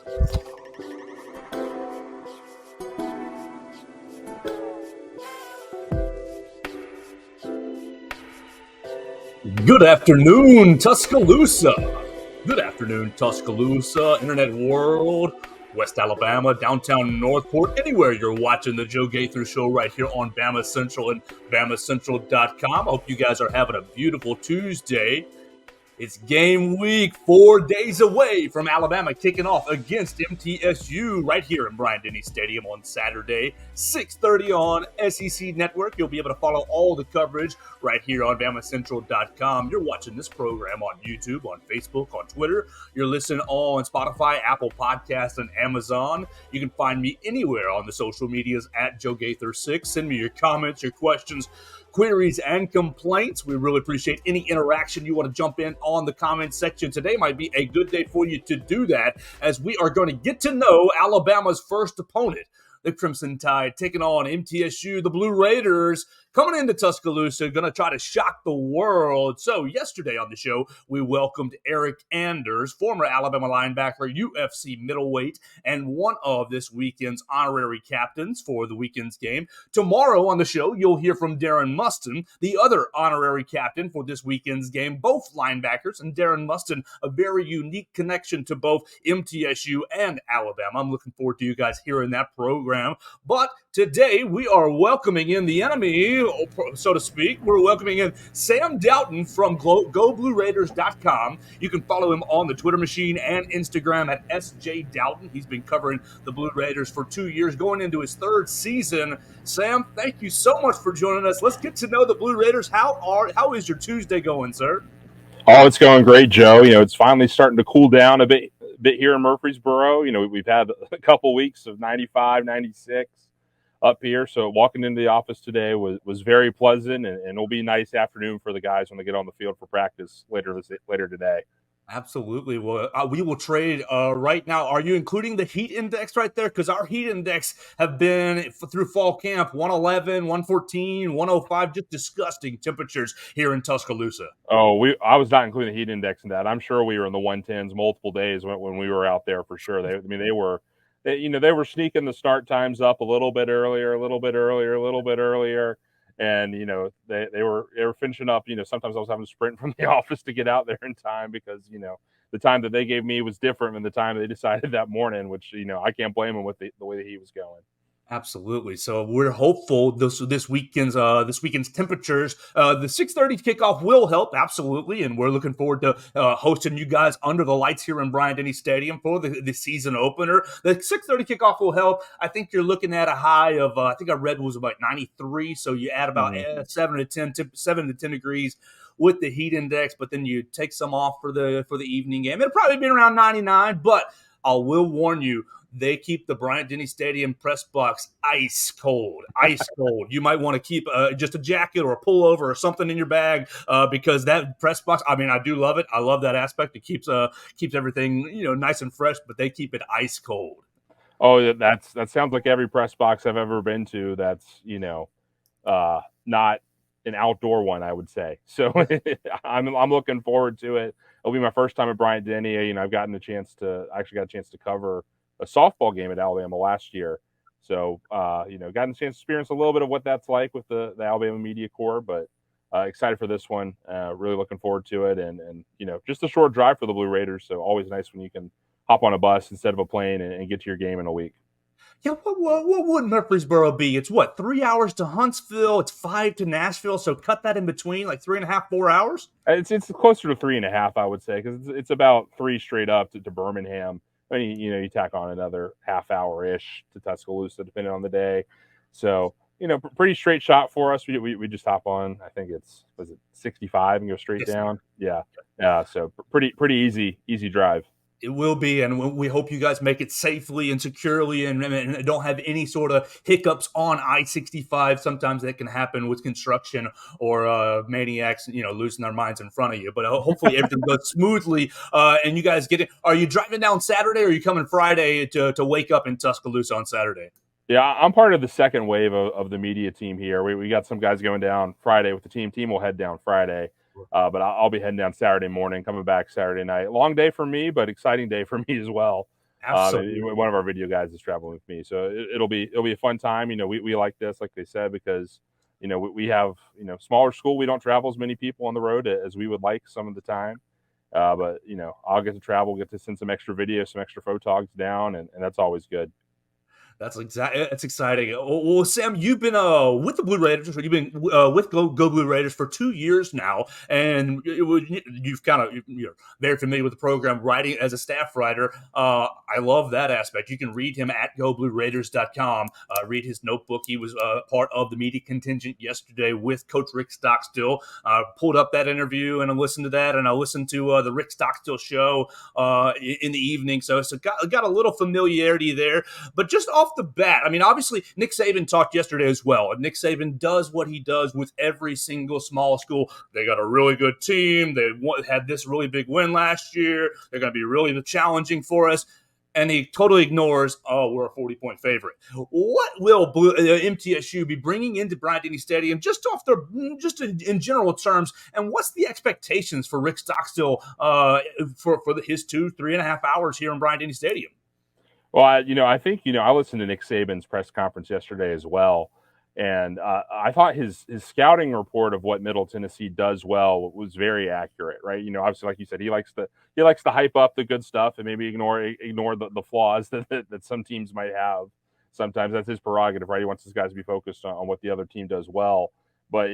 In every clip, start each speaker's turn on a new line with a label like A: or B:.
A: Good afternoon, Tuscaloosa. Good afternoon, Tuscaloosa, Internet World, West Alabama, downtown Northport, anywhere you're watching the Joe Gaither Show right here on BamaCentral and BamaCentral.com. I hope you guys are having a beautiful Tuesday. It's game week, 4 days away from Alabama kicking off against MTSU right here in Bryant-Denny Stadium on Saturday, 6:30 on SEC Network. You'll be able to follow all the coverage right here on BamaCentral.com. You're watching this program on YouTube, on Facebook, on Twitter. You're listening on Spotify, Apple Podcasts, and Amazon. You can find me anywhere on the social medias at Joe Gaither6. Send me your comments, your questions, queries, and complaints. We really appreciate any interaction. You want to jump in on the comment section. Today might be a good day for you to do that, as we are going to get to know Alabama's first opponent, the Crimson Tide, taking on MTSU, the Blue Raiders, coming into Tuscaloosa, going to try to shock the world. So yesterday on the show, we welcomed Eric Anders, former Alabama linebacker, UFC middleweight, and one of this weekend's honorary captains for the weekend's game. Tomorrow on the show, you'll hear from Darren Mustin, the other honorary captain for this weekend's game, both linebackers, and Darren Mustin, a very unique connection to both MTSU and Alabama. I'm looking forward to you guys hearing that program. But today, we are welcoming in the enemy, so to speak. We're welcoming in Sam Doughton from GoBlueRaiders.com. You can follow him on the Twitter machine and Instagram at SJ Doughton. He's been covering the Blue Raiders for 2 years, going into his third season. Sam, thank you so much for joining us. Let's get to know the Blue Raiders. How is your Tuesday going, sir?
B: Oh, it's going great, Joe. It's finally starting to cool down a bit here in Murfreesboro. We've had a couple weeks of 95, 96 up here. So walking into the office today was very pleasant, and it'll be a nice afternoon for the guys when they get on the field for practice later today.
A: Absolutely. Well, we will trade right now. Are you including the heat index right there? Because our heat index have been through fall camp 111, 114, 105, just disgusting temperatures here in Tuscaloosa.
B: Oh, I was not including the heat index in that. I'm sure we were in the 110s multiple days when we were out there for sure. They were sneaking the start times up a little bit earlier. And, they were finishing up. Sometimes I was having to sprint from the office to get out there in time because, the time that they gave me was different than the time they decided that morning, which, I can't blame them with the way that he was going.
A: Absolutely. So we're hopeful this weekend's temperatures. The 6:30 kickoff will help, absolutely, and we're looking forward to hosting you guys under the lights here in Bryant-Denny Stadium for the season opener. The 6:30 kickoff will help. I think you're looking at a high of I think I read was about 93. So you add about 7 to 10 degrees with the heat index, but then you take some off for the evening game. It'll probably be around 99, but I will warn you, they keep the Bryant-Denny Stadium press box ice cold. You might want to keep just a jacket or a pullover or something in your bag because that press box, I do love it. I love that aspect. It keeps everything, nice and fresh, but they keep it ice cold.
B: Oh, that sounds like every press box I've ever been to. That's, not an outdoor one, I would say. So I'm looking forward to it. It'll be my first time at Bryant-Denny. I've gotten a chance to cover a softball game at Alabama last year. So, gotten a chance to experience a little bit of what that's like with the Alabama Media Corps, but excited for this one. Really looking forward to it. And just a short drive for the Blue Raiders. So always nice when you can hop on a bus instead of a plane and get to your game in a week.
A: Yeah, what would Murfreesboro be? It's 3 hours to Huntsville. It's 5 to Nashville. So cut that in between, like 3.5, 4 hours.
B: It's closer to 3.5, I would say, because it's about 3 straight up to Birmingham. You tack on another half hour-ish to Tuscaloosa, depending on the day. So, pretty straight shot for us. We just hop on, I think was it 65 and go straight down? Yeah. So pretty easy drive.
A: It will be, and we hope you guys make it safely and securely and don't have any sort of hiccups on I-65. Sometimes that can happen with construction or maniacs, losing their minds in front of you. But hopefully everything goes smoothly and you guys get it. Are you driving down Saturday or are you coming Friday to wake up in Tuscaloosa on Saturday?
B: Yeah, I'm part of the second wave of the media team here. We got some guys going down Friday with the team. Team will head down Friday. But I'll be heading down Saturday morning, coming back Saturday night. Long day for me, but exciting day for me as well.
A: Absolutely.
B: One of our video guys is traveling with me, so it'll be a fun time. We like this, like they said, because we have smaller school. We don't travel as many people on the road as we would like some of the time. But I'll get to travel, get to send some extra videos, some extra photogs down, and that's always good.
A: That's exciting. Well, Sam, you've been with the Blue Raiders. You've been with Go Blue Raiders for 2 years now, and you've you're very familiar with the program, writing as a staff writer. I love that aspect. You can read him at goblueraiders.com. Read his notebook. He was part of the media contingent yesterday with Coach Rick Stockstill. Pulled up that interview and I listened to that, and I listened to the Rick Stockstill show in the evening. So got a little familiarity there. But just off the bat, I mean, obviously, Nick Saban talked yesterday as well. And Nick Saban does what he does with every single small school. They got a really good team. They had this really big win last year. They're going to be really challenging for us. And he totally ignores, oh, we're a 40-point favorite. What will MTSU be bringing into Bryant-Denny Stadium just in general terms? And what's the expectations for Rick Stockstill for his 3.5 hours here in Bryant-Denny Stadium?
B: Well, I think I listened to Nick Saban's press conference yesterday as well, and I thought his scouting report of what Middle Tennessee does well was very accurate, right? Obviously, like you said, he likes to hype up the good stuff and maybe ignore the flaws that some teams might have. Sometimes that's his prerogative, right? He wants his guys to be focused on what the other team does well. But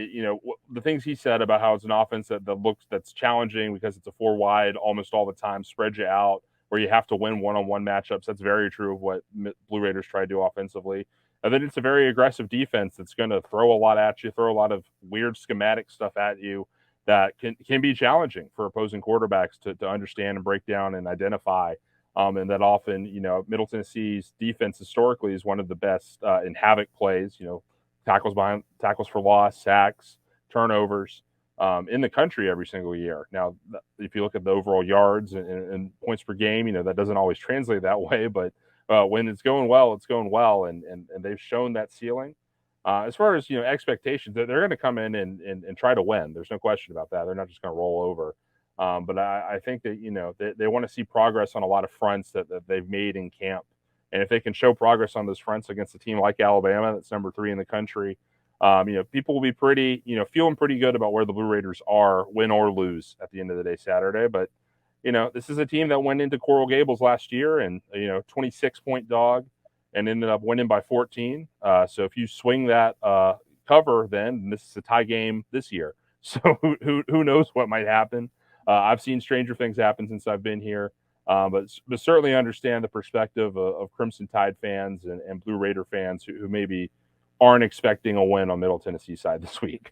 B: the things he said about how it's an offense that's challenging because it's a 4 wide almost all the time, spread you out, where you have to win one-on-one matchups. That's very true of what Blue Raiders try to do offensively. And then it's a very aggressive defense that's going to throw a lot at you, throw a lot of weird schematic stuff at you that can be challenging for opposing quarterbacks to understand and break down and identify. And that often, Middle Tennessee's defense historically is one of the best in havoc plays, tackles for loss, sacks, turnovers. In the country every single year. Now, if you look at the overall yards and points per game, that doesn't always translate that way. But when it's going well, it's going well, and they've shown that ceiling. As far as expectations, they're going to come in and try to win. There's no question about that. They're not just going to roll over. But I think that they want to see progress on a lot of fronts that they've made in camp, and if they can show progress on those fronts against a team like Alabama, that's number 3 in the country. People will be feeling pretty good about where the Blue Raiders are, win or lose at the end of the day Saturday. But, this is a team that went into Coral Gables last year and, 26-point dog and ended up winning by 14. So if you swing that cover, then this is a tie game this year. So who knows what might happen? I've seen stranger things happen since I've been here. But certainly understand the perspective of Crimson Tide fans and Blue Raider fans who maybe aren't expecting a win on Middle Tennessee side this week.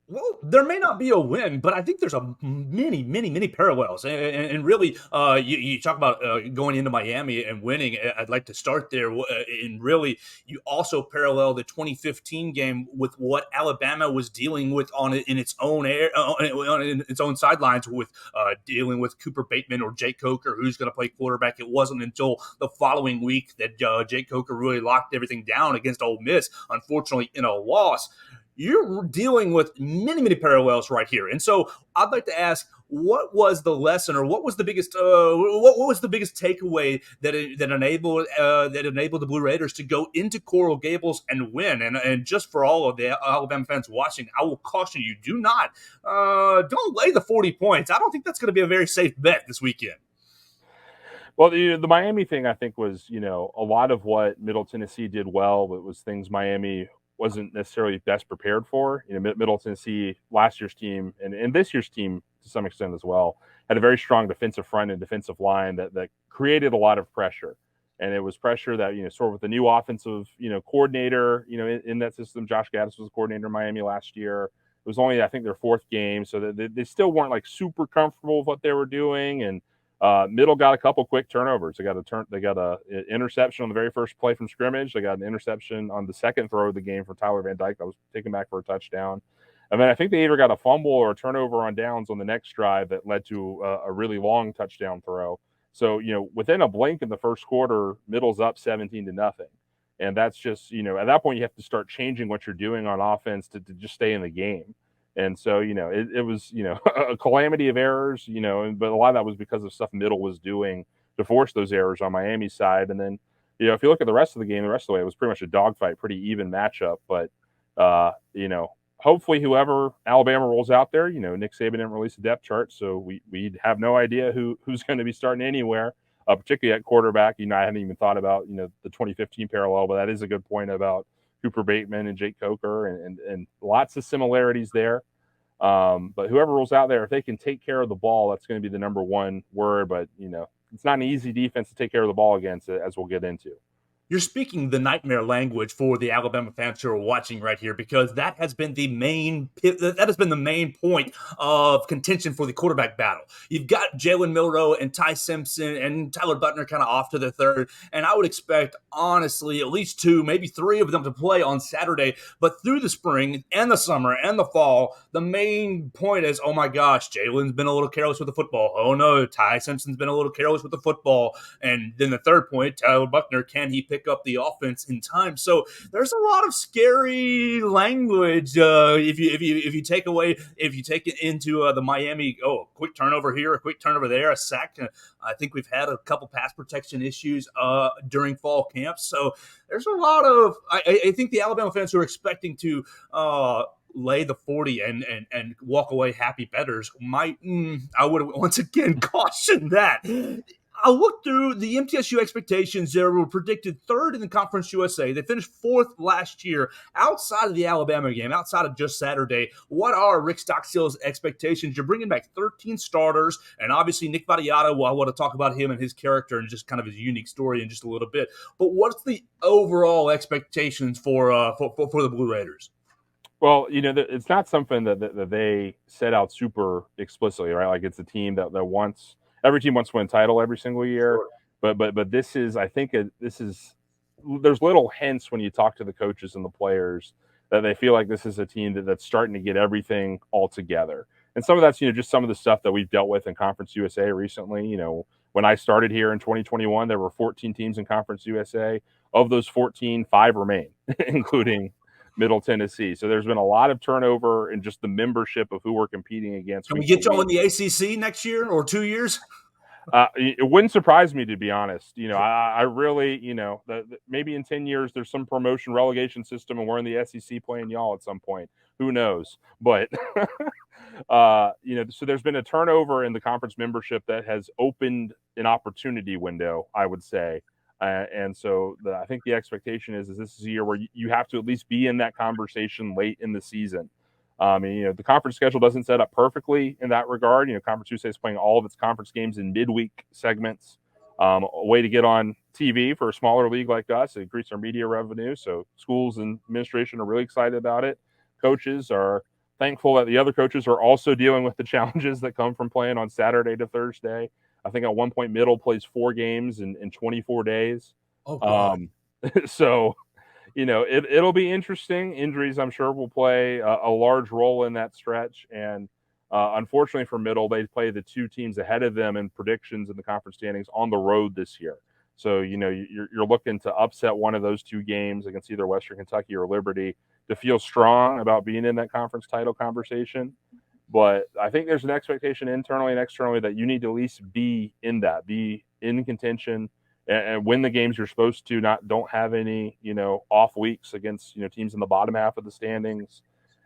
A: Well, there may not be a win, but I think there's many parallels. And really, you talk about going into Miami and winning. I'd like to start there. And really, you also parallel the 2015 game with what Alabama was dealing with in its own in its own sidelines with dealing with Cooper Bateman or Jake Coker, who's going to play quarterback. It wasn't until the following week that Jake Coker really locked everything down against Ole Miss, unfortunately in a loss. You're dealing with many parallels right here. And so I'd like to ask, what was the lesson, or what was the biggest takeaway that enabled the Blue Raiders to go into Coral Gables and win? And just for all of the Alabama fans watching, I will caution you: don't lay the 40 points. I don't think that's going to be a very safe bet this weekend.
B: Well, the Miami thing, I think, was a lot of what Middle Tennessee did well. It was things Miami wasn't necessarily best prepared for. Middle Tennessee, last year's team and this year's team to some extent as well, had a very strong defensive front and defensive line that created a lot of pressure. And it was pressure that, sort of with the new offensive, coordinator, in that system. Josh Gaddis was a coordinator in Miami last year. It was only, I think, their 4th game. So they still weren't like super comfortable with what they were doing. And Middle got a couple quick turnovers. They got an interception on the very first play from scrimmage. They got an interception on the second throw of the game from Tyler Van Dyke that was taken back for a touchdown. And then I think they either got a fumble or a turnover on downs on the next drive that led to a really long touchdown throw. So, within a blink in the first quarter, Middle's up 17-0. And that's just, at that point you have to start changing what you're doing on offense to just stay in the game. And so, it was, a calamity of errors, but a lot of that was because of stuff Middle was doing to force those errors on Miami's side. And then, if you look at the rest of the game, the rest of the way, it was pretty much a dogfight, pretty even matchup. But, hopefully whoever Alabama rolls out there, Nick Saban didn't release a depth chart, so we have no idea who's going to be starting anywhere, particularly at quarterback. I haven't even thought about, the 2015 parallel, but that is a good point about Cooper Bateman and Jake Coker and lots of similarities there. But whoever rolls out there, if they can take care of the ball, that's going to be the number one word. But, it's not an easy defense to take care of the ball against, as we'll get into.
A: You're speaking the nightmare language for the Alabama fans who are watching right here, because that has been the main point of contention for the quarterback battle. You've got Jalen Milroe and Ty Simpson and Tyler Butner kind of off to their third, and I would expect, honestly, at least 2, maybe 3 of them to play on Saturday. But through the spring and the summer and the fall, the main point is, oh my gosh, Jalen's been a little careless with the football. Oh no, Ty Simpson's been a little careless with the football. And then the third point, Tyler Butner, can he pick up the offense in time? So there's a lot of scary language if you take it into the Miami, quick turnover here, a quick turnover there, a sack. I think we've had a couple pass protection issues during fall camp. So there's a lot of I think the Alabama fans who are expecting to lay the 40 and walk away happy bettors might, I would once again caution that. I looked through the MTSU expectations. They were predicted 3rd in the Conference USA. They finished 4th last year. Outside of the Alabama game, outside of just Saturday, what are Rick Stockstill's expectations? You're bringing back 13 starters, and obviously Nick Vattiato, well, I want to talk about him and his character and just kind of his unique story in just a little bit. But what's the overall expectations for the Blue Raiders?
B: Well, it's not something that they set out super explicitly, right? Like, it's a team that wants – every team wants to win a title every single year. Sure. But this is – I think there's little hints when you talk to the coaches and the players that they feel like this is a team that's starting to get everything all together. And some of that's, just some of the stuff that we've dealt with in Conference USA recently. When I started here in 2021, there were 14 teams in Conference USA. Of those 14, 5 remain, including – Middle Tennessee. So there's been a lot of turnover in just the membership of who we're competing against.
A: Can we get y'all in the ACC next year or 2 years?
B: It wouldn't surprise me, to be honest. I really, maybe in 10 years there's some promotion relegation system and we're in the SEC playing y'all at some point. Who knows? But so there's been a turnover in the conference membership that has opened an opportunity window, I would say. And so I think the expectation is this is a year where you have to at least be in that conversation late in the season. The conference schedule doesn't set up perfectly in that regard. Conference USA is playing all of its conference games in midweek segments. A way to get on TV for a smaller league like us, it increase our media revenue. So schools and administration are really excited about it. Coaches are thankful that the other coaches are also dealing with the challenges that come from playing on Saturday to Thursday. I think at one point Middle plays 4 games in 24 days.
A: Oh, God.
B: So, it'll be interesting. Injuries, I'm sure, will play a large role in that stretch. And unfortunately for Middle, they play the 2 teams ahead of them in predictions in the conference standings on the road this year. So, you're looking to upset one of those 2 games against either Western Kentucky or Liberty to feel strong about being in that conference title conversation. But I think there's an expectation internally and externally that you need to at least be in contention and win the games you're supposed to. Don't have any, off weeks against, teams in the bottom half of the standings.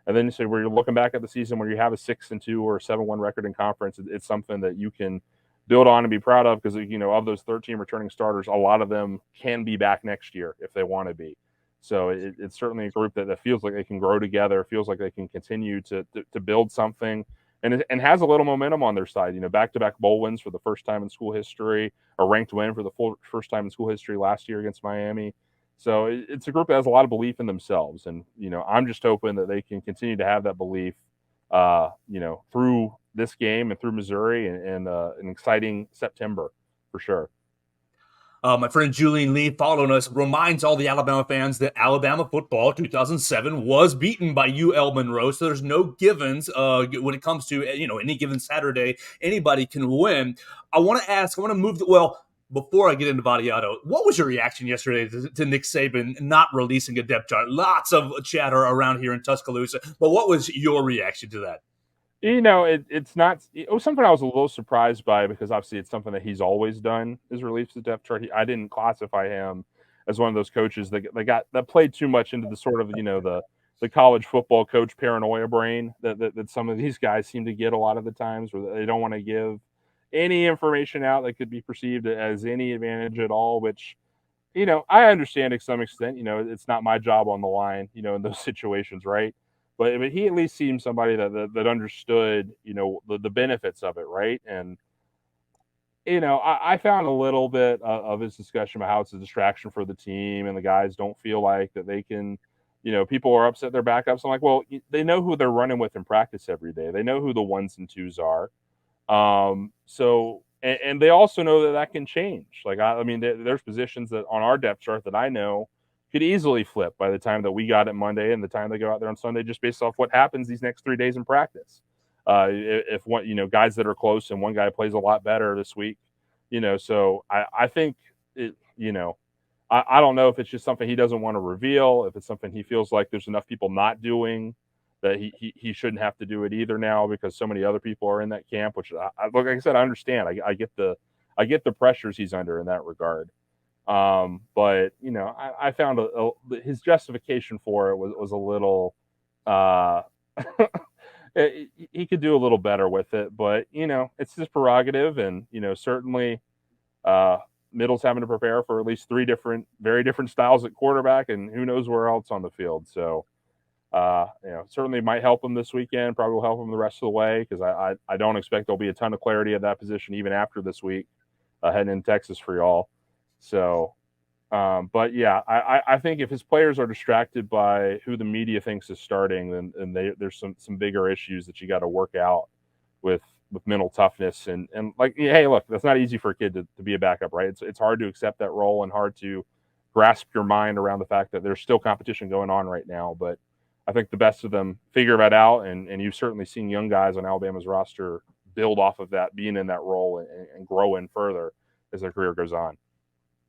B: And then where you're looking back at the season where you have a 6-2 or a 7-1 record in conference, it's something that you can build on and be proud of because, of those 13 returning starters, a lot of them can be back next year if they want to be. So it's certainly a group that feels like they can grow together, feels like they can continue to build something, and has a little momentum on their side. Back-to-back bowl wins for the first time in school history, a ranked win for the first time in school history last year against Miami. So it's a group that has a lot of belief in themselves, and I'm just hoping that they can continue to have that belief, through this game and through Missouri and an exciting September for sure.
A: My friend Julian Lee following us reminds all the Alabama fans that Alabama football 2007 was beaten by UL Monroe. So there's no givens when it comes to, any given Saturday, anybody can win. I want to move before I get into Vattiato, what was your reaction yesterday to Nick Saban not releasing a depth chart? Lots of chatter around here in Tuscaloosa, but what was your reaction to that?
B: It's not. It was something I was a little surprised by because obviously it's something that he's always done is release the depth chart. I didn't classify him as one of those coaches that played too much into the sort of the college football coach paranoia brain that some of these guys seem to get a lot of the times, where they don't want to give any information out that could be perceived as any advantage at all. Which I understand to some extent. It's not my job on the line. In those situations, right? But he at least seemed somebody that understood, the benefits of it, right? And I found a little bit of his discussion about how it's a distraction for the team, and the guys don't feel like that they can. People are upset their backups. I'm like, well, they know who they're running with in practice every day. They know who the ones and twos are. And they also know that can change. Like, I mean, there's positions that on our depth chart that I know could easily flip by the time that we got it Monday and the time they go out there on Sunday, just based off what happens these next 3 days in practice. If one, guys that are close and one guy plays a lot better this week, so I think I don't know if it's just something he doesn't want to reveal, if it's something he feels like there's enough people not doing that he shouldn't have to do it either now because so many other people are in that camp, which like I said, I understand. I get the pressures he's under in that regard. But I found his justification for it was a little, he could do a little better with it, but it's his prerogative. And, certainly, Middle's having to prepare for at least 3 very different styles at quarterback, and who knows where else on the field. So, certainly might help him this weekend, probably will help him the rest of the way, because I don't expect there'll be a ton of clarity at that position even after this week, heading in Texas for y'all. So, but yeah, I think if his players are distracted by who the media thinks is starting, then there's some bigger issues that you got to work out with mental toughness and like, hey, look, that's not easy for a kid to be a backup, right? It's hard to accept that role and hard to grasp your mind around the fact that there's still competition going on right now. But I think the best of them figure that out, and you've certainly seen young guys on Alabama's roster build off of that, being in that role and grow in further as their career goes on.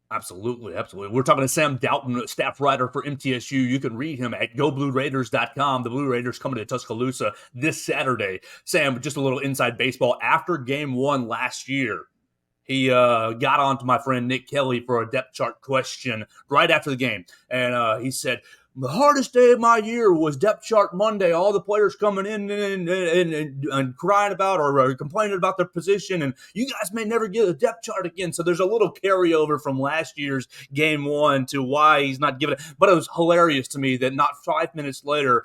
A: Absolutely. We're talking to Sam Doughton, staff writer for MTSU. You can read him at goblueraiders.com. The Blue Raiders coming to Tuscaloosa this Saturday. Sam, just a little inside baseball. After game 1 last year, he got on to my friend Nick Kelly for a depth chart question right after the game. And he said, the hardest day of my year was depth chart Monday. All the players coming in and crying about or complaining about their position. And you guys may never get a depth chart again. So there's a little carryover from last year's game 1 to why he's not giving it. But it was hilarious to me that not 5 minutes later,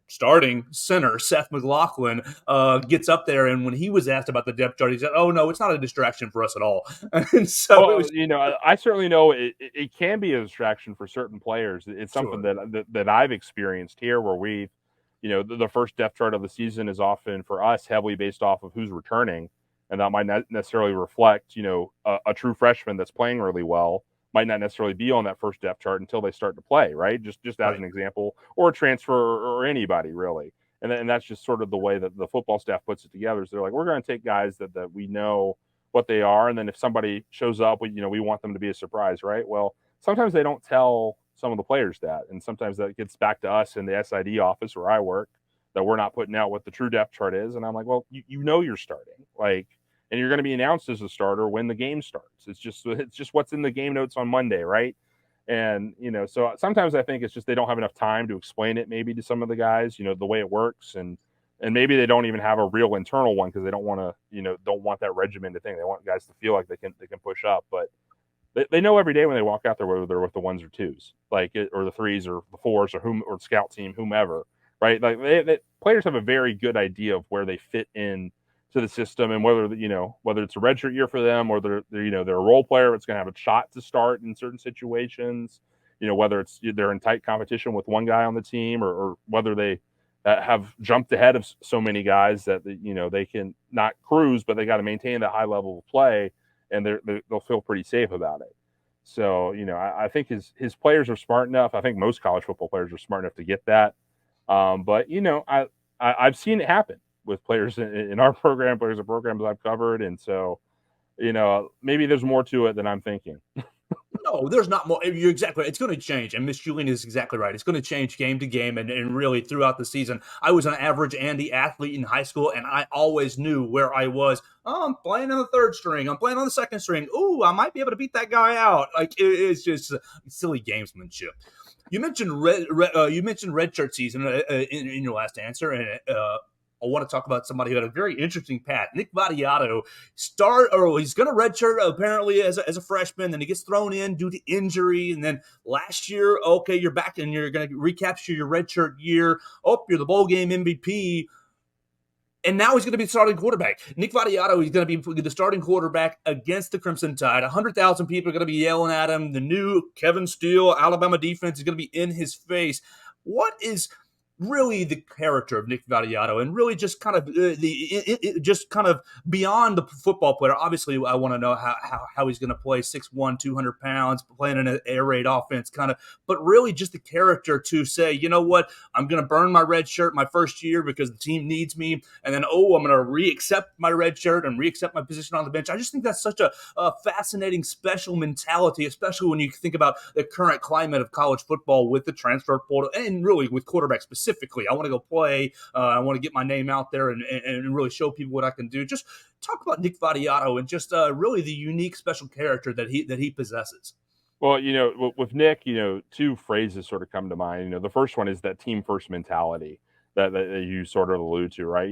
A: starting center Seth McLaughlin gets up there, and when he was asked about the depth chart, he said, "Oh no, it's not a distraction for us at all." And so it was,
B: I certainly know it can be a distraction for certain players. It's something
A: sure.
B: that I've experienced here, where we've, the first depth chart of the season is often for us heavily based off of who's returning, and that might not necessarily reflect, a true freshman that's playing really well might not necessarily be on that first depth chart until they start to play, right? Just as
A: Right.
B: an example, or a transfer or anybody really. And that's just sort of the way that the football staff puts it together. So they're like, we're going to take guys that we know what they are, and then if somebody shows up, we want them to be a surprise, right? Well, sometimes they don't tell some of the players that, and sometimes that gets back to us in the SID office where I work, that we're not putting out what the true depth chart is. And I'm like, well, you're starting, like, and you're going to be announced as a starter when the game starts. It's just what's in the game notes on Monday, right? And so sometimes I think it's just they don't have enough time to explain it maybe to some of the guys, the way it works, and maybe they don't even have a real internal one because they don't want to, don't want that regimented thing. They want guys to feel like they can push up, but they know every day when they walk out there whether they're with the ones or twos, like or the threes or the fours or the scout team, whomever, right? Like players have a very good idea of where they fit in to the system, and whether it's a redshirt year for them, or they're a role player that's going to have a shot to start in certain situations, whether it's they're in tight competition with one guy on the team, or whether they have jumped ahead of so many guys that they can not cruise, but they got to maintain that high level of play, and they'll feel pretty safe about it. So I think his players are smart enough. I think most college football players are smart enough to get that. But I've seen it happen with players in our program, players in programs I've covered. And so, maybe there's more to it than I'm thinking.
A: No, Oh, there's not more. You're exactly right. It's going to change. And Miss Julian is exactly right. It's going to change game to game and really throughout the season. I was an average Andy athlete in high school, and I always knew where I was. Oh, I'm playing on the third string. I'm playing on the second string. Ooh, I might be able to beat that guy out. Like, it's just silly gamesmanship. You mentioned red shirt season in your last answer, and I want to talk about somebody who had a very interesting path. Nick Vattiato he's going to redshirt apparently as a freshman. Then he gets thrown in due to injury, and then last year, okay, you're back and you're going to recapture your redshirt year. Oh, you're the bowl game MVP. And now he's going to be the starting quarterback. Nick Vattiato, he's going to be the starting quarterback against the Crimson Tide. 100,000 people are going to be yelling at him. The new Kevin Steele Alabama defense is going to be in his face. What is really the character of Nick Vattiato, and really just kind of just kind of beyond the football player? Obviously, I want to know how he's going to play 6'1", 200 pounds, playing in an air raid offense, kind of, but really just the character to say, you know what, I'm going to burn my red shirt my first year because the team needs me, and then I'm going to re-accept my red shirt and re-accept my position on the bench. I just think that's such a fascinating, special mentality, especially when you think about the current climate of college football with the transfer portal and really with quarterbacks specifically. I want to go play. I want to get my name out there and really show people what I can do. Just talk about Nick Vattiato and just really the unique, special character that he possesses.
B: Well, with Nick, two phrases sort of come to mind. The first one is that team first mentality that you sort of allude to, right?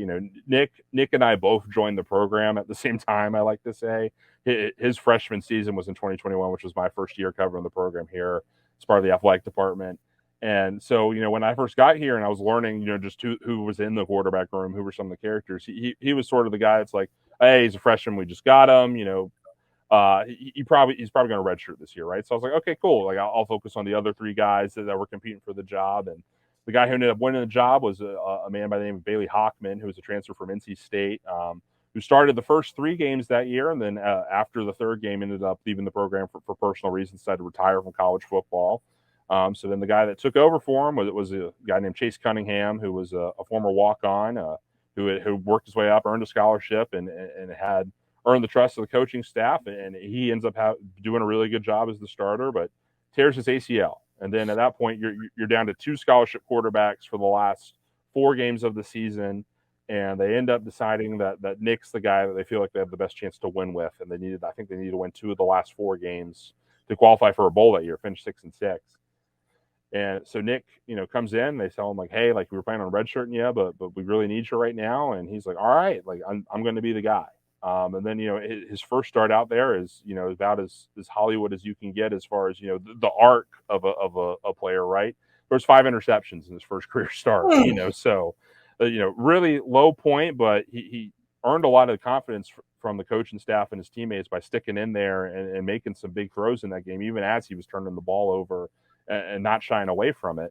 B: Nick and I both joined the program at the same time, I like to say. His freshman season was in 2021, which was my first year covering the program here as part of the athletic department. And so, when I first got here and I was learning, just who was in the quarterback room, who were some of the characters, he was sort of the guy that's like, hey, he's a freshman, we just got him, he's probably going to redshirt this year, right? So I was like, okay, cool. Like I'll focus on the other three guys that were competing for the job. And the guy who ended up winning the job was a man by the name of Bailey Hockman, who was a transfer from NC State, who started the first 3 games that year, and then after the third game ended up leaving the program for personal reasons, decided to retire from college football. So then the guy that took over for him was a guy named Chase Cunningham, who was a former walk-on, who worked his way up, earned a scholarship, and had earned the trust of the coaching staff. And he ends up doing a really good job as the starter, but tears his ACL. And then at that point, you're down to 2 scholarship quarterbacks for the last 4 games of the season, and they end up deciding that Nick's the guy that they feel like they have the best chance to win with, and I think they needed to win 2 of the last 4 games to qualify for a bowl that year, finish 6-6. And so Nick, comes in. They tell him like, "Hey, like we were planning on redshirting you, but we really need you right now." And he's like, "All right, like I'm going to be the guy." And then his first start out there is about as Hollywood as you can get as far as the arc of a player, right? There's 5 interceptions in his first career start, so really low point, but he earned a lot of confidence from the coaching staff and his teammates by sticking in there and making some big throws in that game, even as he was turning the ball over and not shying away from it.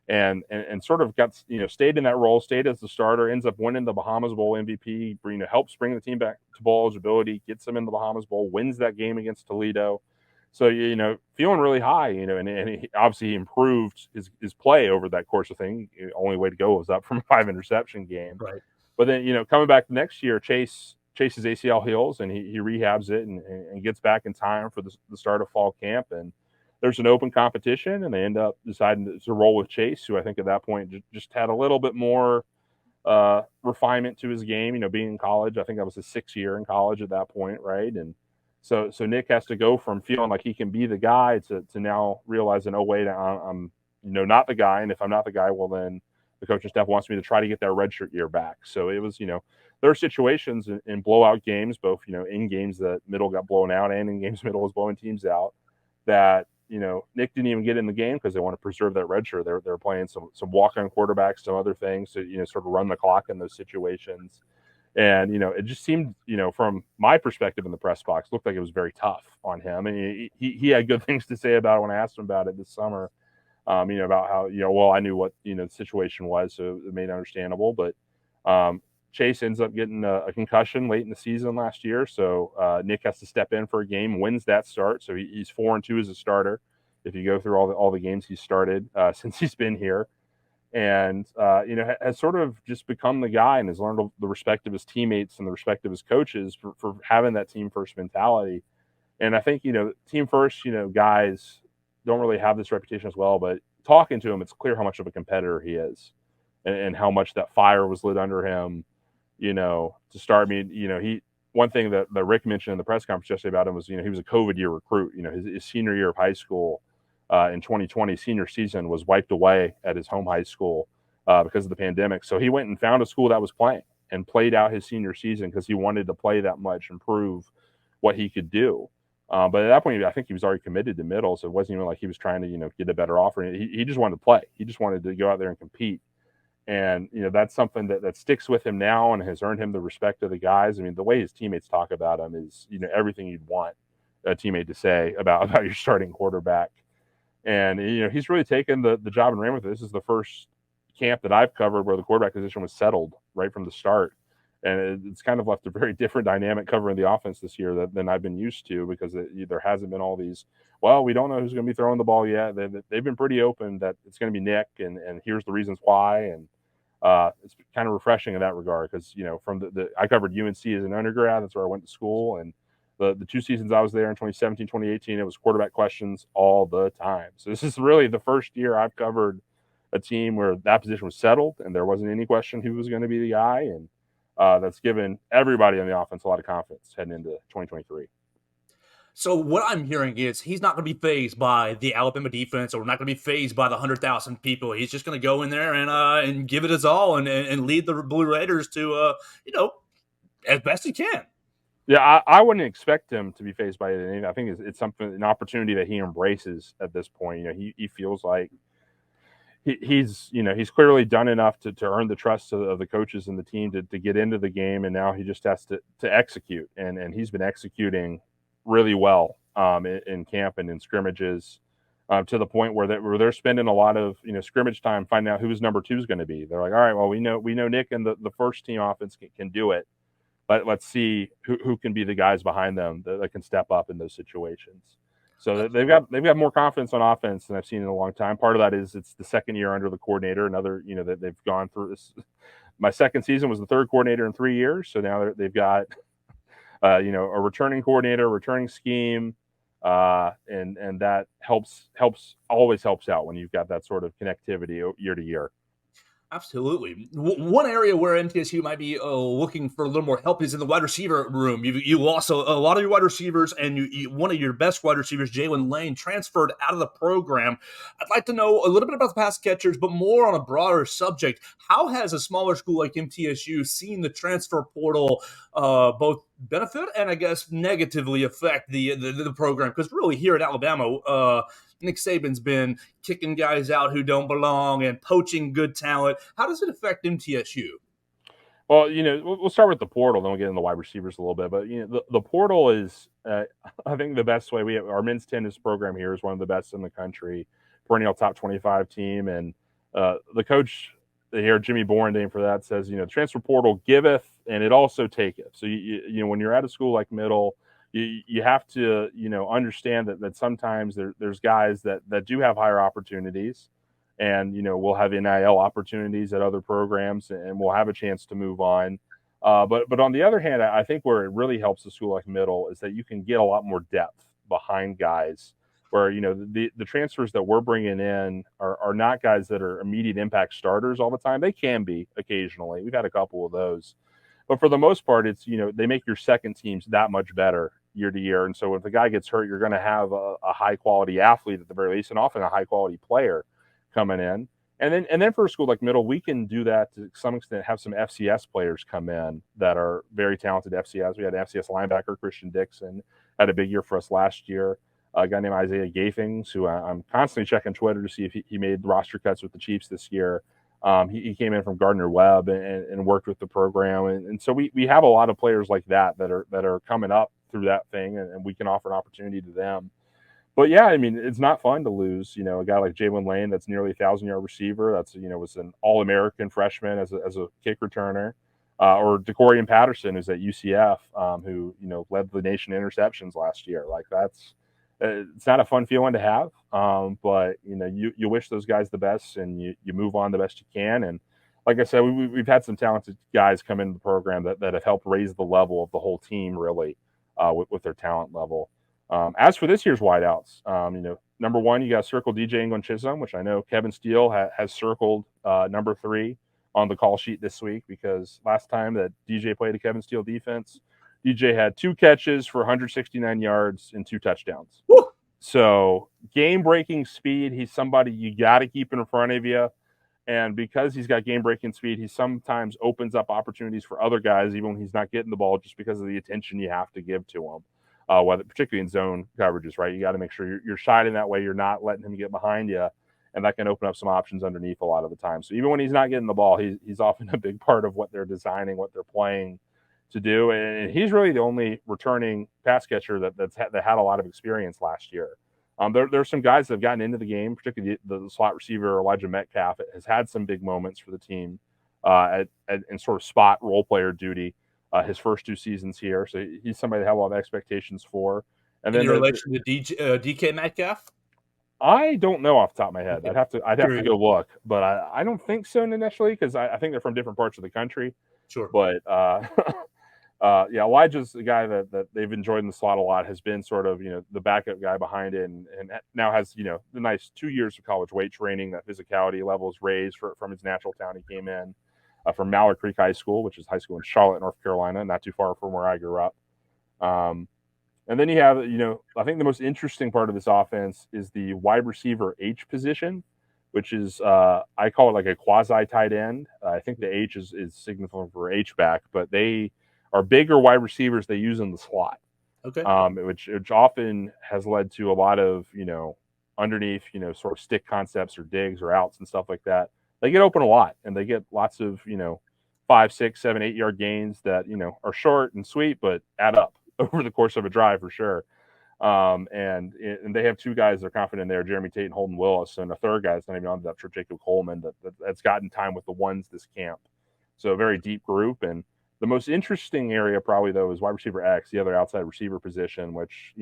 B: And sort of got, stayed in that role, stayed as the starter, ends up winning the Bahamas Bowl MVP, helps bring the team back to bowl eligibility, gets them in the Bahamas Bowl, wins that game against Toledo. So, feeling really high, and he obviously improved his play over that course of thing. The only way to go was up from a 5 interception game.
A: Right.
B: But then, coming back next year, Chase's ACL heals and he rehabs it and gets back in time for the start of fall camp. And there's an open competition, and they end up deciding to roll with Chase, who I think at that point just had a little bit more refinement to his game, being in college. I think that was his 6th year in college at that point, right? And so Nick has to go from feeling like he can be the guy to now realizing, oh, wait, I'm not the guy. And if I'm not the guy, well, then the coaching staff wants me to try to get that redshirt year back. So it was, there are situations in blowout games, both, in games that middle got blown out and in games middle was blowing teams out, that, Nick didn't even get in the game because they want to preserve that redshirt. They're playing some walk-on quarterbacks, some other things to, sort of run the clock in those situations. And, it just seemed, from my perspective in the press box, looked like it was very tough on him. And he had good things to say about it when I asked him about it this summer, about how, well, I knew what, the situation was, so it made it understandable. But Chase ends up getting a concussion late in the season last year. So Nick has to step in for a game, wins that start. So he's 4-2 as a starter if you go through all the games he's started since he's been here. And, has sort of just become the guy and has learned the respect of his teammates and the respect of his coaches for having that team first mentality. And I think, team first, guys don't really have this reputation as well, but talking to him, it's clear how much of a competitor he is and how much that fire was lit under him, to start. I mean, one thing that Rick mentioned in the press conference yesterday about him was, he was a COVID year recruit. His senior year of high school in 2020, senior season, was wiped away at his home high school because of the pandemic. So he went and found a school that was playing and played out his senior season because he wanted to play that much and prove what he could do. But at that point, I think he was already committed to middle, so it wasn't even like he was trying to, get a better offer. He just wanted to play. He just wanted to go out there and compete. And, that's something that sticks with him now and has earned him the respect of the guys. I mean, the way his teammates talk about him is, everything you'd want a teammate to say about your starting quarterback. And, he's really taken the job and ran with it. This is the first camp that I've covered where the quarterback position was settled right from the start. And it's kind of left a very different dynamic covering the offense this year than I've been used to, because there hasn't been all these, well, we don't know who's going to be throwing the ball yet. They've been pretty open that it's going to be Nick, and here's the reasons why. And it's kind of refreshing in that regard because, from I covered UNC as an undergrad. That's where I went to school. And the 2 seasons I was there in 2017, 2018, it was quarterback questions all the time. So this is really the first year I've covered a team where that position was settled and there wasn't any question who was going to be the guy. And that's given everybody on the offense a lot of confidence heading into 2023.
A: So what I'm hearing is he's not going to be fazed by the Alabama defense, or not going to be fazed by the 100,000 people. He's just going to go in there and give it his all and lead the Blue Raiders to as best he can.
B: Yeah, I wouldn't expect him to be fazed by it. I think it's an opportunity that he embraces at this point. He feels like he's clearly done enough to earn the trust of the coaches and the team to get into the game, and now he just has to execute, and he's been executing really well in camp and in scrimmages to the point where they're spending a lot of scrimmage time finding out who his number 2 is going to be. They're like, all right, well, we know Nick and the first team offense can do it. Let's see who can be the guys behind them that can step up in those situations. So they've got more confidence on offense than I've seen in a long time. Part of that is it's the second year under the coordinator. Another, that they've gone through this. My second season was the third coordinator in 3 years. So now they've got, a returning coordinator, returning scheme, and that always helps out when you've got that sort of connectivity year to year.
A: Absolutely. One area where MTSU might be looking for a little more help is in the wide receiver room. You lost a lot of your wide receivers, and one of your best wide receivers, Jalen Lane, transferred out of the program. I'd like to know a little bit about the pass catchers, but more on a broader subject. How has a smaller school like MTSU seen the transfer portal both benefit and, I guess, negatively affect the program? Because really here at Alabama, Nick Saban's been kicking guys out who don't belong and poaching good talent. How does it affect MTSU?
B: Well, we'll start with the portal, then we'll get into the wide receivers a little bit. But the portal is, I think, the best way. Our men's tennis program here is one of the best in the country, perennial top 25 team, and the coach here, Jimmy Borendain, for that says, transfer portal giveth and it also taketh. So when you're at a school like Middle, you have to understand that sometimes there's guys that do have higher opportunities, and we'll have NIL opportunities at other programs, and we'll have a chance to move on. But on the other hand, I think where it really helps a school like Middle is that you can get a lot more depth behind guys. Where the transfers that we're bringing in are not guys that are immediate impact starters all the time. They can be occasionally. We've had a couple of those. But for the most part, it's, they make your second teams that much better year to year. And so if the guy gets hurt, you're going to have a high quality athlete at the very least, and often a high quality player coming in. And then for a school like Middle, we can do that to some extent, have some FCS players come in that are very talented FCS. We had an FCS linebacker, Christian Dixon, had a big year for us last year. A guy named Isaiah Gaithings, who I'm constantly checking Twitter to see if he made roster cuts with the Chiefs this year. He came in from Gardner-Webb and worked with the program. And so we have a lot of players like that are coming up through that thing, and we can offer an opportunity to them. But yeah, I mean, it's not fun to lose, a guy like Jalen Lane, that's nearly a 1,000-yard receiver. That's, was an All-American freshman as a kick returner. Or DeCorian Patterson, who's at UCF, who, led the nation in interceptions last year. Like it's not a fun feeling to have. But you wish those guys the best, and you move on the best you can. And like I said, we've had some talented guys come into the program that have helped raise the level of the whole team, really, with their talent level. As for this year's wideouts, number one, you got circle DJ England Chisholm, which I know Kevin Steele has circled number 3 on the call sheet this week, because last time that DJ played a Kevin Steele defense, DJ had 2 catches for 169 yards and 2 touchdowns.
A: Woo!
B: So game-breaking speed, he's somebody you got to keep in front of you. And because he's got game-breaking speed, he sometimes opens up opportunities for other guys, even when he's not getting the ball, just because of the attention you have to give to him. Whether particularly in zone coverages, right? You got to make sure you're shining that way. You're not letting him get behind you, and that can open up some options underneath a lot of the time. So even when he's not getting the ball, he's often a big part of what they're designing, what they're playing to do. And he's really the only returning pass catcher that had a lot of experience last year. There's some guys that have gotten into the game, particularly the slot receiver Elijah Metcalf has had some big moments for the team in sort of spot role player duty. His first 2 seasons here, so he's somebody to have a lot of expectations for. And then
A: in relation to DK Metcalf,
B: I don't know off the top of my head. I'd have to go look, but I don't think so initially, because I think they're from different parts of the country.
A: Sure,
B: but yeah, Elijah's the guy that they've enjoyed in the slot a lot. Has been sort of the backup guy behind it, and now has the nice 2 years of college weight training. That physicality level is raised from his natural town. He came in from Mallard Creek High School, which is high school in Charlotte, North Carolina, not too far from where I grew up. And then you have, I think the most interesting part of this offense is the wide receiver H position, which is, I call it like a quasi tight end. I think the H is signifying for H back, but they are bigger wide receivers they use in the slot.
A: Okay.
B: Which often has led to a lot of, underneath, sort of stick concepts or digs or outs and stuff like that. They get open a lot, and they get lots of, 5, 6, 7, 8 yard gains that, are short and sweet, but add up over the course of a drive for sure. And they have 2 guys they're confident in there, Jeremy Tate and Holden Willis, and a third guy that's not even on the depth chart, Jacob Coleman, that's gotten time with the ones this camp. So a very deep group. And the most interesting area probably, though, is wide receiver X, the other outside receiver position, which,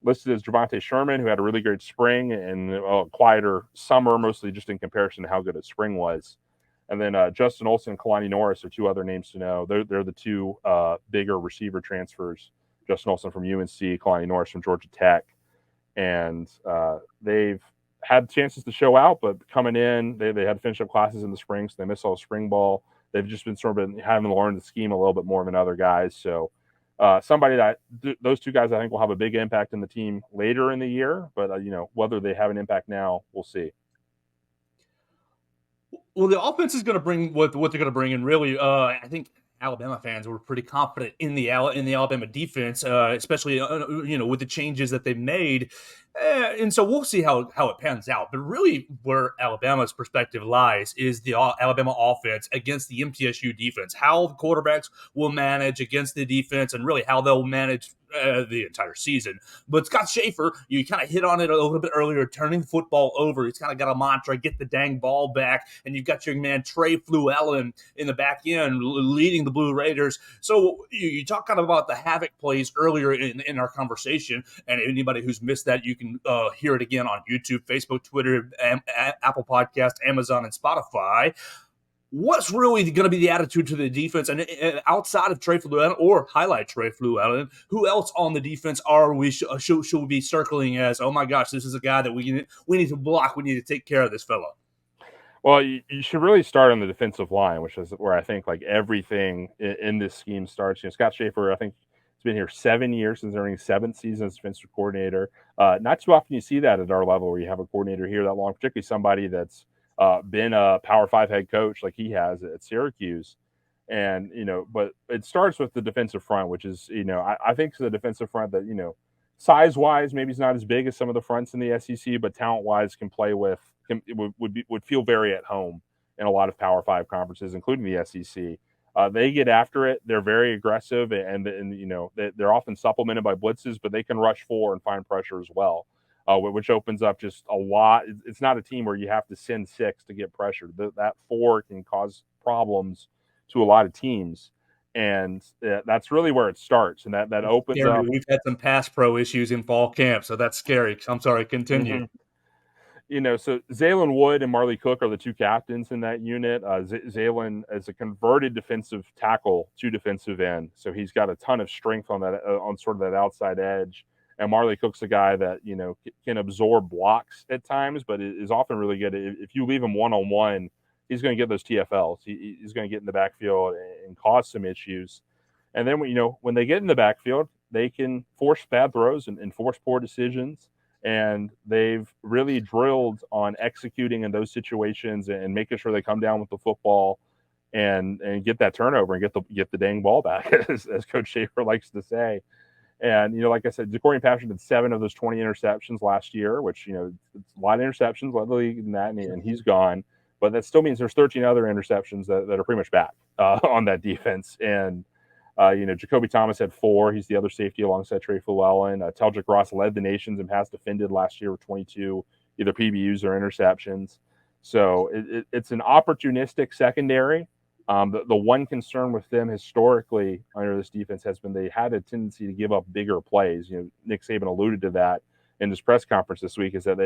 B: listed as Javante Sherman, who had a really great spring and a quieter summer, mostly just in comparison to how good his spring was. And then Justin Olson and Kalani Norris are 2 other names to know. They're the 2 bigger receiver transfers. Justin Olson from UNC, Kalani Norris from Georgia Tech. And they've had chances to show out, but coming in, they had to finish up classes in the spring, so they missed all the spring ball. They've just been sort of having to learn the scheme a little bit more than other guys. So somebody that those 2 guys I think will have a big impact in the team later in the year, but whether they have an impact now, we'll see.
A: Well, the offense is going to bring what they're going to bring, and really, I think Alabama fans were pretty confident in the Alabama defense, especially with the changes that they've made, and so we'll see how it pans out. But really, where Alabama's perspective lies is the Alabama offense against the MTSU defense. How the quarterbacks will manage against the defense, and really how they'll manage the entire season. But Scott Schaefer, you kind of hit on it a little bit earlier, turning the football over. He's kind of got a mantra, get the dang ball back. And you've got your man Tra Fluellen in the back end leading the Blue Raiders. So you talk kind of about the havoc plays earlier in our conversation. And anybody who's missed that, you can hear it again on YouTube, Facebook, Twitter, Apple Podcast, Amazon, and Spotify. What's really going to be the attitude to the defense? And outside of Tra Fluellen, or highlight Tra Fluellen, who else on the defense should we be circling as, oh my gosh, this is a guy that we need to block. We need to take care of this fella.
B: Well, you should really start on the defensive line, which is where I think like everything in this scheme starts. Scott Schaefer, I think, has been here 7 years since earning 7th season as defensive coordinator. Not too often you see that at our level where you have a coordinator here that long, particularly somebody that's been a Power 5 head coach like he has at Syracuse. And, but it starts with the defensive front, which is, I think it's the defensive front that, size-wise, maybe it's not as big as some of the fronts in the SEC, but talent-wise can play with, would feel very at home in a lot of Power 5 conferences, including the SEC. They get after it. They're very aggressive, and they're often supplemented by blitzes, but they can rush 4 and find pressure as well. Which opens up just a lot. It's not a team where you have to send 6 to get pressure. That 4 can cause problems to a lot of teams, and that's really where it starts. And that opens up.
A: We've had some pass pro issues in fall camp, so that's scary. I'm sorry, continue.
B: So Zaylen Wood and Marley Cook are the 2 captains in that unit. Zaylen is a converted defensive tackle to defensive end, so he's got a ton of strength on that on sort of that outside edge. And Marley Cook's a guy that, can absorb blocks at times, but is often really good. If you leave him one-on-one, he's going to get those TFLs. He's going to get in the backfield and cause some issues. And then, when they get in the backfield, they can force bad throws and force poor decisions. And they've really drilled on executing in those situations and making sure they come down with the football and get that turnover and get the dang ball back, as Coach Schaefer likes to say. And, like I said, Ja'Cory Patterson did 7 of those 20 interceptions last year, which, it's a lot of interceptions, a lot of the league in that, and he's gone. But that still means there's 13 other interceptions that are pretty much back on that defense. And, Jacoby Thomas had 4. He's the other safety alongside Tra Fluellen. Teldrick Ross led the nations in pass defended last year with 22, either PBUs or interceptions. So it's an opportunistic secondary. The one concern with them historically under this defense has been they had a tendency to give up bigger plays. Nick Saban alluded to that in his press conference this week, is that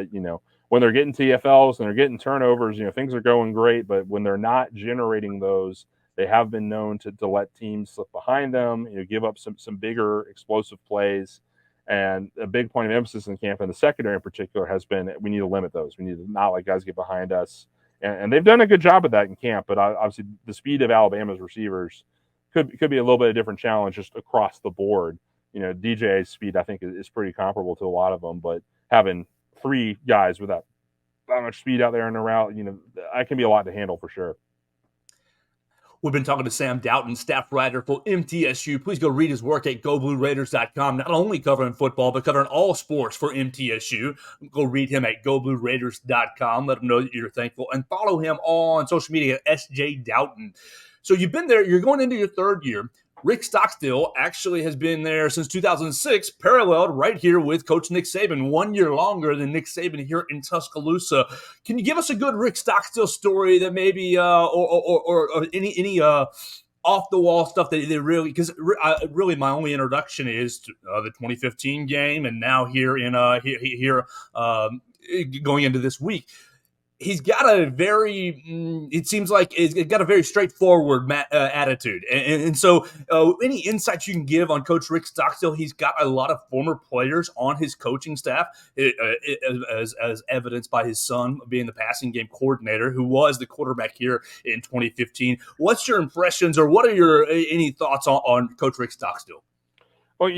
B: when they're getting TFLs and they're getting turnovers, things are going great, but when they're not generating those, they have been known to let teams slip behind them, give up some bigger explosive plays. And a big point of emphasis in camp, and the secondary in particular, has been we need to limit those. We need to not let guys get behind us. And they've done a good job of that in camp, but obviously the speed of Alabama's receivers could be a little bit of a different challenge just across the board. DJ's speed, I think, is pretty comparable to a lot of them, but having 3 guys with that much speed out there in the route, that can be a lot to handle for sure.
A: We've been talking to Sam Doughton, staff writer for MTSU. Please go read his work at GoBlueRaiders.com. Not only covering football, but covering all sports for MTSU. Go read him at GoBlueRaiders.com. Let him know that you're thankful. And follow him on social media at SJ Doughton. So you've been there. You're going into your 3rd year. Rick Stockstill actually has been there since 2006, paralleled right here with Coach Nick Saban, 1 year longer than Nick Saban here in Tuscaloosa. Can you give us a good Rick Stockstill story that maybe, or any off the wall stuff that they really, because really my only introduction is to, the 2015 game, and now here in going into this week. He's got a very, it seems like he's got a very straightforward attitude. And so any insights you can give on Coach Rick Stockstill? He's got a lot of former players on his coaching staff, as evidenced by his son being the passing game coordinator, who was the quarterback here in 2015. What's your impressions, or what are your any thoughts on Coach Rick Stockstill?
B: Well,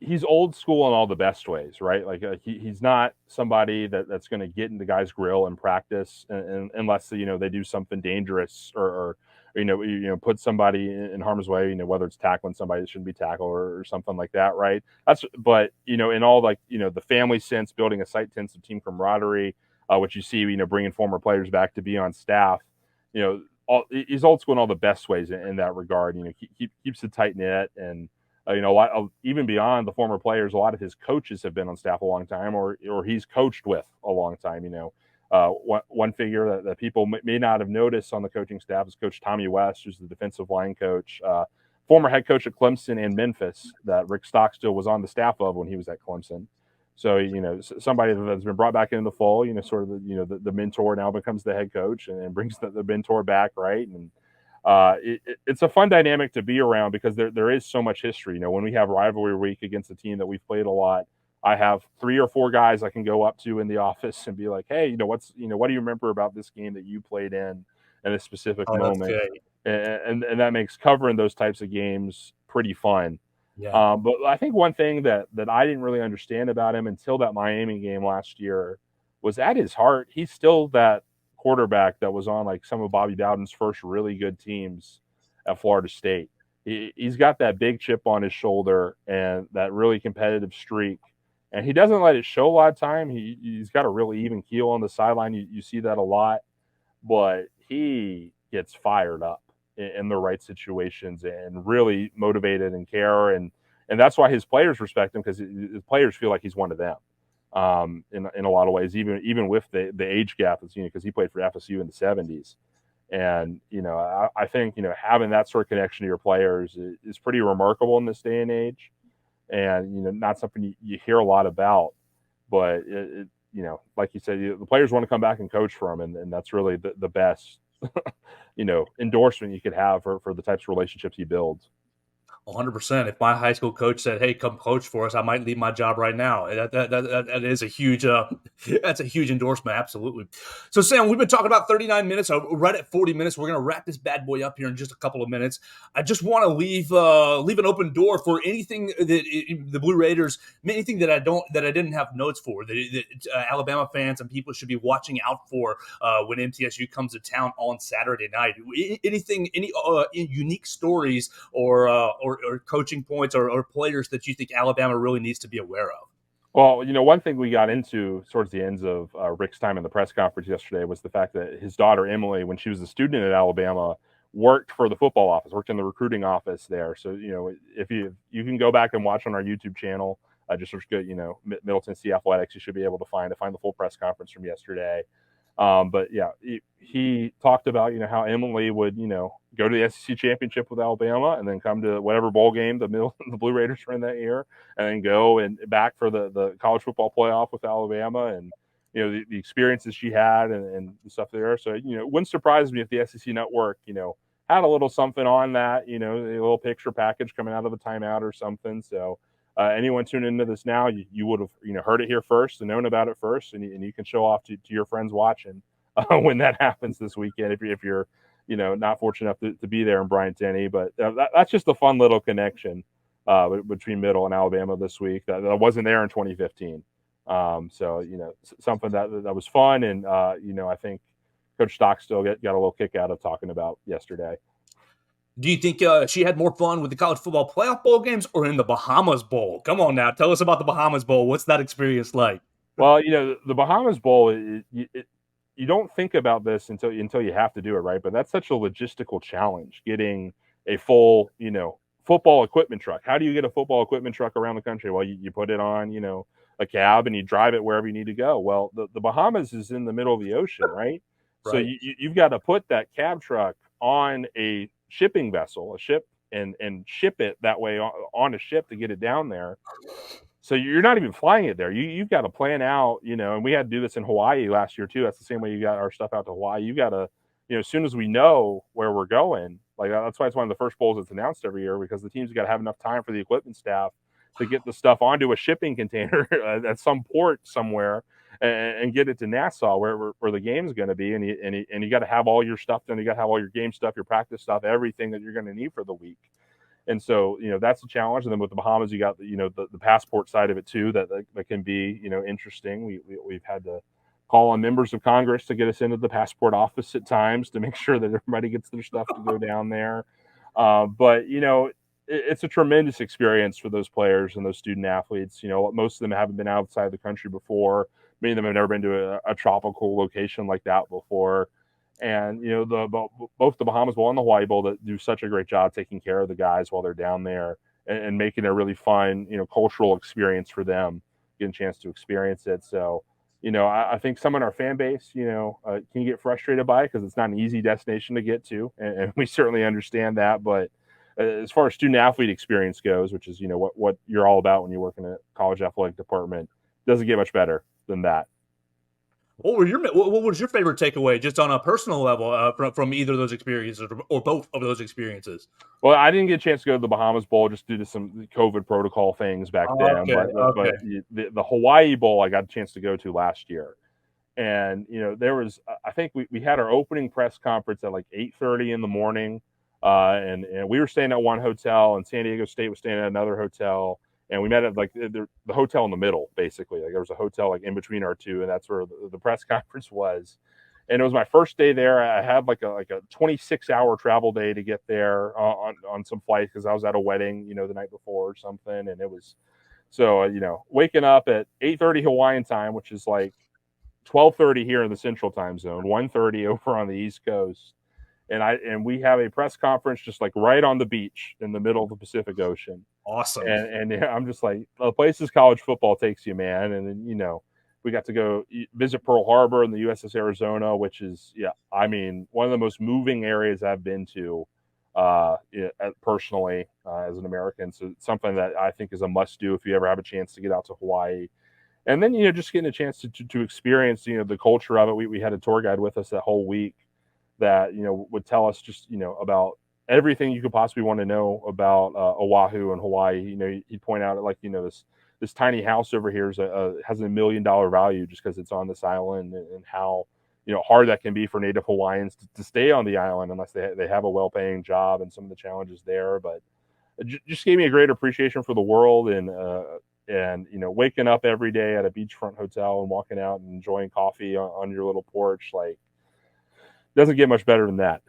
B: he's old school in all the best ways, right? Like he's not somebody that's going to get in the guy's grill and practice, and unless they do something dangerous or put somebody in harm's way, whether it's tackling somebody that shouldn't be tackled or something like that, right? But in all the family sense, building a site sense of team camaraderie, which you see, bringing former players back to be on staff, he's old school in all the best ways in that regard. Keeps it tight knit. And a lot of, even beyond the former players, a lot of his coaches have been on staff a long time, or he's coached with a long time. One figure that people may not have noticed on the coaching staff is Coach Tommy West, who's the defensive line coach, former head coach at Clemson and Memphis, that Rick Stockstill was on the staff of when he was at Clemson. So somebody that's been brought back into the fold, sort of the mentor now becomes the head coach and brings the mentor back, right? And it's a fun dynamic to be around because there is so much history. When we have rivalry week against a team that we've played a lot, I have 3 or 4 guys I can go up to in the office and be like, hey, what do you remember about this game that you played in a specific moment? And that makes covering those types of games pretty fun.
A: Yeah.
B: But I think one thing that I didn't really understand about him until that Miami game last year was, at his heart, he's still that quarterback that was on like some of Bobby Bowden's first really good teams at Florida State. He's got that big chip on his shoulder and that really competitive streak, and he doesn't let it show a lot of time. He's got a really even keel on the sideline. You see that a lot, but he gets fired up in the right situations and really motivated and care, and that's why his players respect him, because his players feel like he's one of them. In a lot of ways, even with the age gap, because he played for FSU in the 70s. And, I think, having that sort of connection to your players is pretty remarkable in this day and age. And, not something you hear a lot about, but like you said, the players want to come back and coach for him. And that's really the best, endorsement you could have for the types of relationships he builds.
A: 100%. If my high school coach said, "Hey, come coach for us," I might leave my job right now. That is a huge that's a huge endorsement. Absolutely. So, Sam, we've been talking about 39 minutes. Right at 40 minutes. We're going to wrap this bad boy up here in just a couple of minutes. I just want to leave an open door for anything that the Blue Raiders, anything that I didn't have notes for that Alabama fans and people should be watching out for when MTSU comes to town on Saturday night. Anything, any unique stories or coaching points or players that you think Alabama really needs to be aware of?
B: Well, one thing we got into towards the ends of Rick's time in the press conference yesterday was the fact that his daughter Emily, when she was a student at Alabama, worked for the football office, worked in the recruiting office there. So, if you can go back and watch on our YouTube channel, just search good, Middle Tennessee Athletics, you should be able to find the full press conference from yesterday. But yeah, he talked about, how Emily would, go to the SEC championship with Alabama and then come to whatever bowl game the Blue Raiders were in that year, and then go and back for the college football playoff with Alabama, and the experiences she had and the stuff there. So it wouldn't surprise me if the SEC network had a little something on that, a little picture package coming out of the timeout or something. So anyone tuning into this now, you would have heard it here first and known about it first, and you can show off to your friends watching when that happens this weekend if you're not fortunate enough to be there in Bryant-Denny. But that's just a fun little connection between Middle and Alabama this week that wasn't there in 2015. So something that was fun, and I think Coach Stockstill got a little kick out of talking about yesterday.
A: Do you think she had more fun with the college football playoff bowl games or in the Bahamas Bowl? Come on now, tell us about the Bahamas Bowl. What's that experience like?
B: Well, the Bahamas Bowl, you don't think about this until you have to do it, right? But that's such a logistical challenge, getting a full, football equipment truck. How do you get a football equipment truck around the country? Well, you put it on, a cab, and you drive it wherever you need to go. Well, the Bahamas is in the middle of the ocean, right?
A: Right.
B: So you've got to put that cab truck on a shipping vessel, a ship, and ship it that way on a ship to get it down there. So you're not even flying it there. You've got to plan out, and we had to do this in Hawaii last year too. That's the same way you got our stuff out to Hawaii. You got to, as soon as we know where we're going, like that's why it's one of the first bowls that's announced every year, because the teams got to have enough time for the equipment staff to get the stuff onto a shipping container at some port somewhere and get it to Nassau where the game's going to be. And you got to have all your stuff done. You got to have all your game stuff, your practice stuff, everything that you're going to need for the week. And so, that's a challenge. And then with the Bahamas, you got the passport side of it too, that can be, interesting. We've had to call on members of Congress to get us into the passport office at times to make sure that everybody gets their stuff to go down there. But it's a tremendous experience for those players and those student athletes. Most of them haven't been outside the country before. Many of them have never been to a tropical location like that before. And both the Bahamas Bowl and the Hawaii Bowl that do such a great job taking care of the guys while they're down there and making it a really fun, cultural experience for them, getting a chance to experience it. So, I think some in our fan base, can get frustrated by it because it's not an easy destination to get to, and we certainly understand that. But as far as student athlete experience goes, which is what you're all about when you work in a college athletic department, doesn't get much better than that.
A: What was your favorite takeaway, just on a personal level, from either of those experiences or both of those experiences?
B: Well, I didn't get a chance to go to the Bahamas Bowl just due to some COVID protocol things back then.
A: Okay,
B: But the Hawaii Bowl I got a chance to go to last year. And, there was, I think we had our opening press conference at like 8:30 in the morning. And we were staying at one hotel, and San Diego State was staying at another hotel. And we met at like the hotel in the middle, basically. Like there was a hotel like in between our two, and that's where the press conference was. And it was my first day there. I had like a 26-hour travel day to get there on some flights because I was at a wedding, the night before or something. And it was so waking up at 8:30 Hawaiian time, which is like 12:30 here in the Central Time Zone, 1:30 over on the East Coast. And we have a press conference just like right on the beach in the middle of the Pacific Ocean.
A: Awesome.
B: And I'm just like, the places college football takes you, man. And then, we got to go visit Pearl Harbor in the USS Arizona, which is, one of the most moving areas I've been to personally as an American. So it's something that I think is a must do if you ever have a chance to get out to Hawaii. And then, just getting a chance to experience, the culture of it. We had a tour guide with us that whole week that, would tell us just, about everything you could possibly want to know about Oahu and Hawaii. You know, he'd point out like, you know, this tiny house over here has a $1 million value just because it's on this island, and how, you know, hard that can be for Native Hawaiians to stay on the island unless they have a well-paying job, and some of the challenges there. But it just gave me a great appreciation for the world, and you know, waking up every day at a beachfront hotel and walking out and enjoying coffee on your little porch, like, doesn't get much better than that.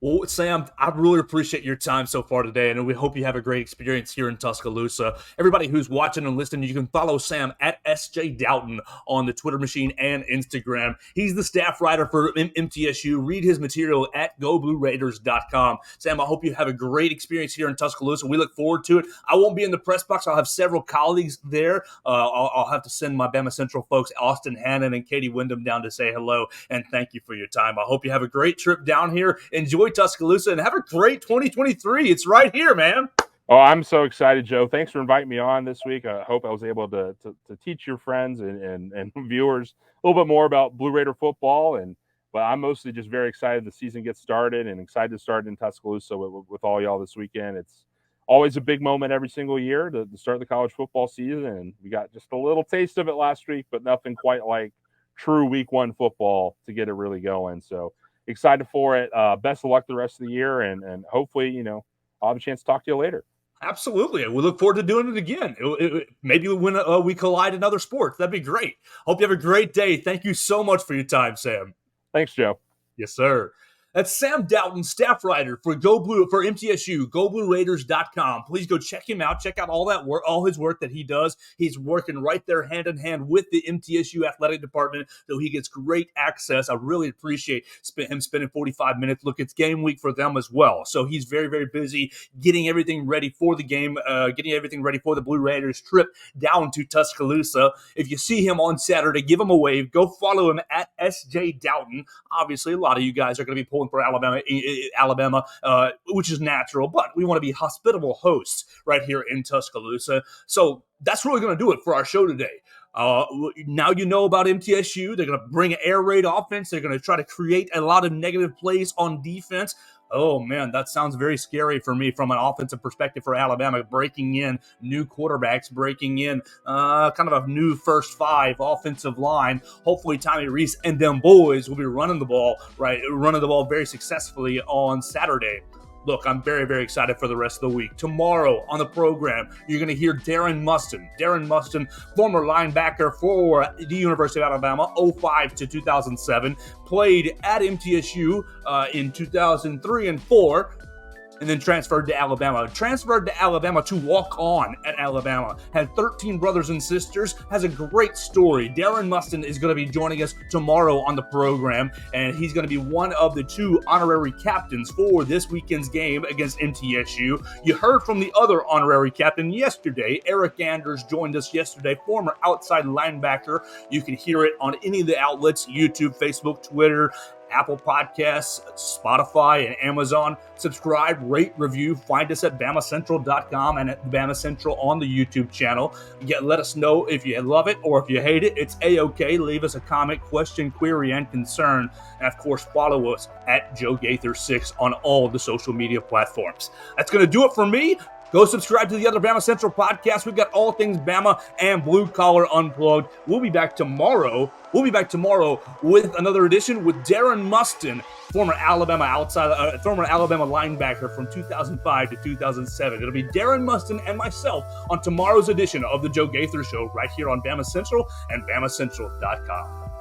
A: Well, Sam, I really appreciate your time so far today, and we hope you have a great experience here in Tuscaloosa. Everybody who's watching and listening, you can follow Sam at SJ Doughton on the Twitter machine and Instagram. He's the staff writer for MTSU. Read his material at GoBlueRaiders.com. Sam, I hope you have a great experience here in Tuscaloosa. We look forward to it. I won't be in the press box. I'll have several colleagues there. I'll have to send my BamaCentral folks, Austin Hannon and Katie Wyndham, down to say hello and thank you for your time. I hope you have a great trip down here. Enjoy Tuscaloosa and have a great 2023. It's right here, man.
B: Oh, I'm so excited, Joe. Thanks for inviting me on this week. I hope I was able to teach your friends and viewers a little bit more about Blue Raider football. But I'm mostly just very excited the season gets started, and excited to start in Tuscaloosa with all y'all this weekend. It's always a big moment every single year to start the college football season, and we got just a little taste of it last week, but nothing quite like true week one football to get it really going. So excited for it. Best of luck the rest of the year, and hopefully, you know, I'll have a chance to talk to you later.
A: Absolutely. We look forward to doing it again. Maybe when we collide in other sports. That'd be great. Hope you have a great day. Thank you so much for your time, Sam.
B: Thanks, Joe.
A: Yes, sir. That's Sam Doughton, staff writer for MTSU, GoBlueRaiders.com. Please go check him out. Check out all that work, all his work that he does. He's working right there hand in hand with the MTSU athletic department, so he gets great access. I really appreciate him spending 45 minutes. Look, it's game week for them as well, so he's very, very busy getting everything ready for the game, getting everything ready for the Blue Raiders trip down to Tuscaloosa. If you see him on Saturday, give him a wave. Go follow him at SJ Doughton. Obviously, a lot of you guys are going to be pulling for Alabama, which is natural, but we want to be hospitable hosts right here in Tuscaloosa. So that's really going to do it for our show today. Now you know about MTSU. They're going to bring an air raid offense. They're going to try to create a lot of negative plays on defense. Oh, man, that sounds very scary for me from an offensive perspective for Alabama, breaking in new quarterbacks, breaking in kind of a new first five offensive line. Hopefully Tommy Reese and them boys will be running the ball very successfully on Saturday. Look, I'm very, very excited for the rest of the week. Tomorrow on the program, you're going to hear Darren Mustin. Darren Mustin, former linebacker for the University of Alabama, 2005 to 2007, played at MTSU in 2003 and 4, and then transferred to Alabama. Transferred to Alabama to walk on at Alabama. Had 13 brothers and sisters. Has a great story. Darren Mustin is going to be joining us tomorrow on the program, and he's going to be one of the 2 honorary captains for this weekend's game against MTSU. You heard from the other honorary captain yesterday. Eric Anders joined us yesterday, former outside linebacker. You can hear it on any of the outlets, YouTube, Facebook, Twitter, Apple Podcasts, Spotify, and Amazon. Subscribe, rate, review. Find us at BamaCentral.com and at BamaCentral on the YouTube channel. Let us know if you love it or if you hate it. It's A-OK. Leave us a comment, question, query, and concern. And, of course, follow us at Joe Gaither 6 on all the social media platforms. That's going to do it for me. Go subscribe to the other BamaCentral podcasts. We've got all things Bama and Blue Collar Unplugged. We'll be back tomorrow. With another edition with Darren Mustin, former Alabama linebacker from 2005 to 2007. It'll be Darren Mustin and myself on tomorrow's edition of the Joe Gaither Show right here on BamaCentral and BamaCentral.com.